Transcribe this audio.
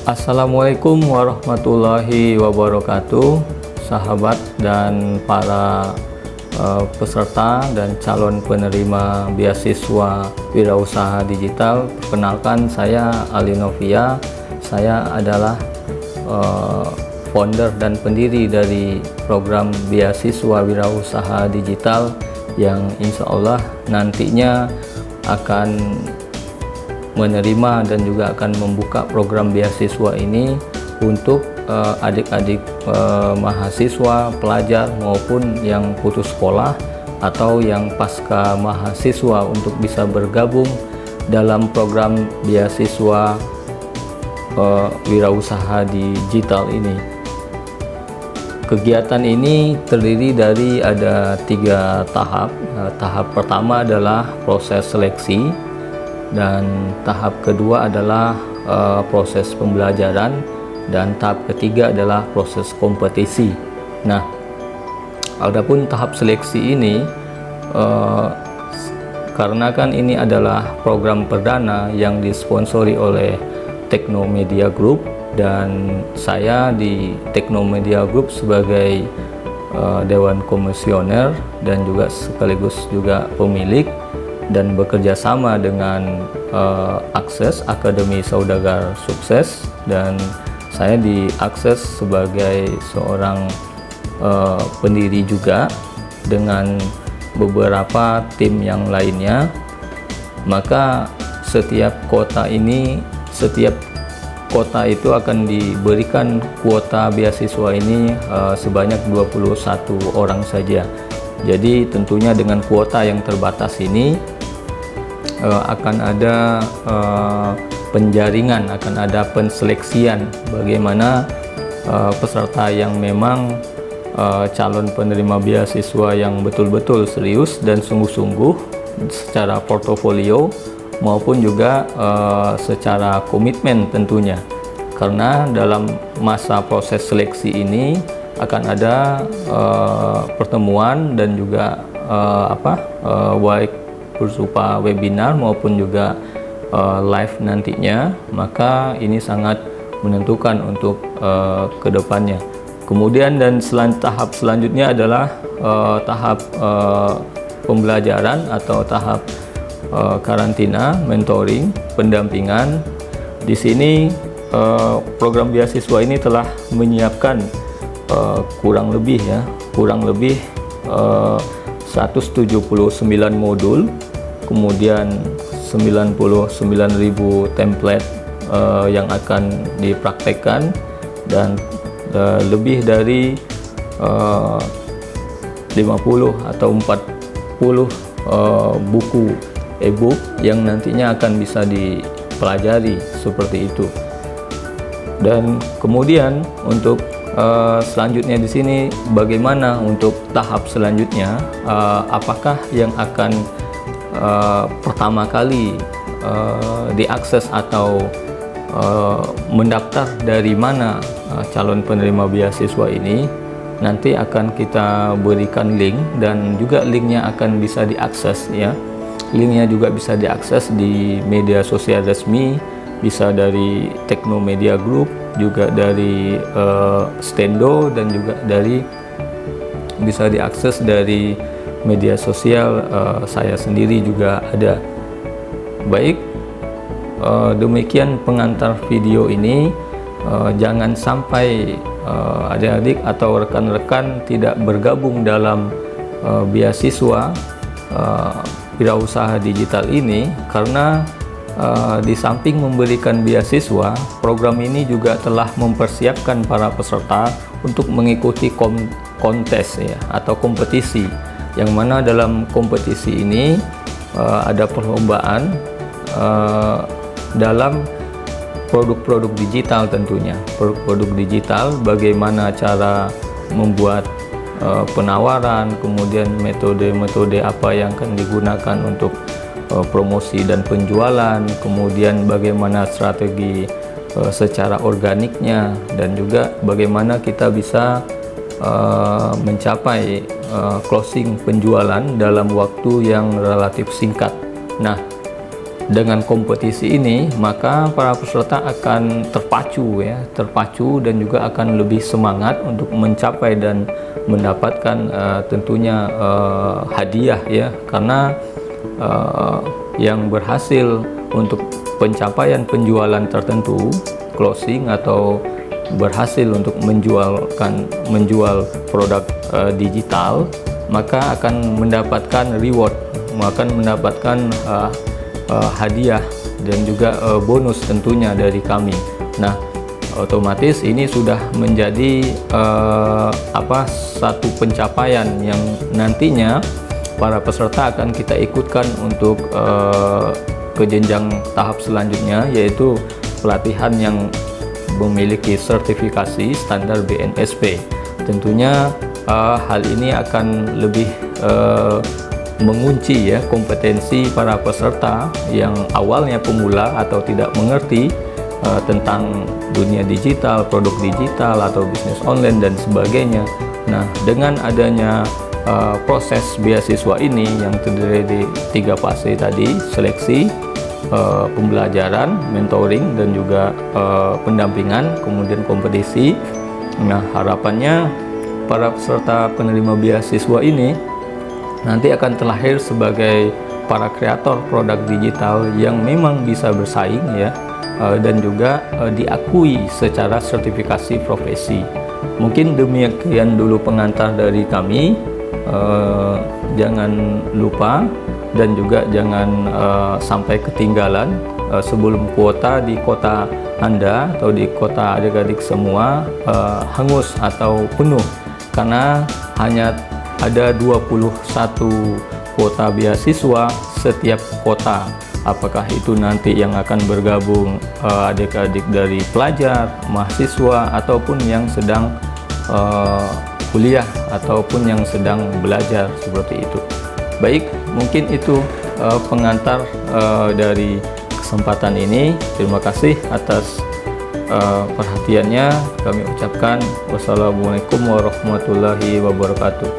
Assalamualaikum warahmatullahi wabarakatuh, sahabat dan para peserta dan calon penerima beasiswa wirausaha digital. Perkenalkan, saya Ali Novia. Saya adalah founder dan pendiri dari program beasiswa wirausaha digital yang insya Allah nantinya akan menerima dan juga akan membuka program beasiswa ini untuk adik-adik mahasiswa, pelajar maupun yang putus sekolah atau yang pasca mahasiswa untuk bisa bergabung dalam program beasiswa wirausaha digital ini. Kegiatan ini terdiri dari ada 3 tahap. Tahap pertama adalah proses seleksi, dan tahap kedua adalah proses pembelajaran, dan tahap ketiga adalah proses kompetisi. Nah, adapun tahap seleksi ini karena kan ini adalah program perdana yang disponsori oleh Teknomedia Group, dan saya di Teknomedia Group sebagai Dewan Komisioner dan juga sekaligus juga pemilik, dan bekerja sama dengan Akses Akademi Saudagar Sukses, dan saya di Akses sebagai seorang pendiri juga dengan beberapa tim yang lainnya. Maka setiap kota itu akan diberikan kuota beasiswa ini sebanyak 21 orang saja. Jadi tentunya dengan kuota yang terbatas ini akan ada penjaringan, akan ada penseleksian bagaimana peserta yang memang calon penerima beasiswa yang betul-betul serius dan sungguh-sungguh secara portofolio maupun juga secara komitmen tentunya. Karena dalam masa proses seleksi ini akan ada pertemuan dan juga baik berupa webinar maupun juga live nantinya. Maka ini sangat menentukan untuk kedepannya. Kemudian dan tahap selanjutnya adalah tahap pembelajaran atau tahap karantina, mentoring, pendampingan. Di sini program beasiswa ini telah menyiapkan kurang lebih 179 modul, kemudian 99.000 template yang akan dipraktekkan, dan lebih dari 50 atau 40 buku e-book yang nantinya akan bisa dipelajari seperti itu. Dan kemudian untuk selanjutnya di sini bagaimana untuk tahap selanjutnya, apakah yang akan pertama kali diakses atau mendaftar dari mana calon penerima beasiswa ini, nanti akan kita berikan link, dan juga linknya akan bisa diakses ya. Linknya juga bisa diakses di media sosial resmi, bisa dari Teknomedia Group, juga dari Stendo, dan juga bisa diakses dari media sosial saya sendiri juga ada. Baik, demikian pengantar video ini. Jangan sampai adik-adik atau rekan-rekan tidak bergabung dalam beasiswa wirausaha digital ini, karena di samping memberikan beasiswa, program ini juga telah mempersiapkan para peserta untuk mengikuti kontes ya, atau kompetisi, yang mana dalam kompetisi ini ada perlombaan dalam produk-produk digital tentunya. Produk-produk digital, bagaimana cara membuat penawaran, kemudian metode-metode apa yang akan digunakan untuk promosi dan penjualan, kemudian bagaimana strategi secara organiknya, dan juga bagaimana kita bisa mencapai closing penjualan dalam waktu yang relatif singkat. Nah, dengan kompetisi ini, maka para peserta akan terpacu dan juga akan lebih semangat untuk mencapai dan mendapatkan tentunya hadiah ya, karena yang berhasil untuk pencapaian penjualan tertentu, closing atau berhasil untuk menjual produk digital, maka akan mendapatkan reward, akan mendapatkan hadiah dan juga bonus tentunya dari kami. Nah, otomatis ini sudah menjadi satu pencapaian yang nantinya para peserta akan kita ikutkan untuk ke jenjang tahap selanjutnya, yaitu pelatihan yang memiliki sertifikasi standar BNSP. Tentunya hal ini akan lebih mengunci ya kompetensi para peserta yang awalnya pemula atau tidak mengerti tentang dunia digital, produk digital atau bisnis online dan sebagainya. Nah, dengan adanya proses beasiswa ini yang terdiri di 3 fase tadi, seleksi, pembelajaran, mentoring dan juga pendampingan, kemudian kompetisi. Nah, harapannya para peserta penerima beasiswa ini nanti akan terlahir sebagai para kreator produk digital yang memang bisa bersaing ya, dan juga diakui secara sertifikasi profesi. Mungkin demikian dulu pengantar dari kami. Jangan lupa dan juga jangan sampai ketinggalan sebelum kuota di kota Anda atau di kota adik-adik semua hangus atau penuh, karena hanya ada 21 kuota beasiswa setiap kota. Apakah itu nanti yang akan bergabung adik-adik dari pelajar, mahasiswa, ataupun yang sedang kuliah ataupun yang sedang belajar, seperti itu. Baik, mungkin itu pengantar dari kesempatan ini. Terima kasih atas perhatiannya. Kami ucapkan wassalamualaikum warahmatullahi wabarakatuh.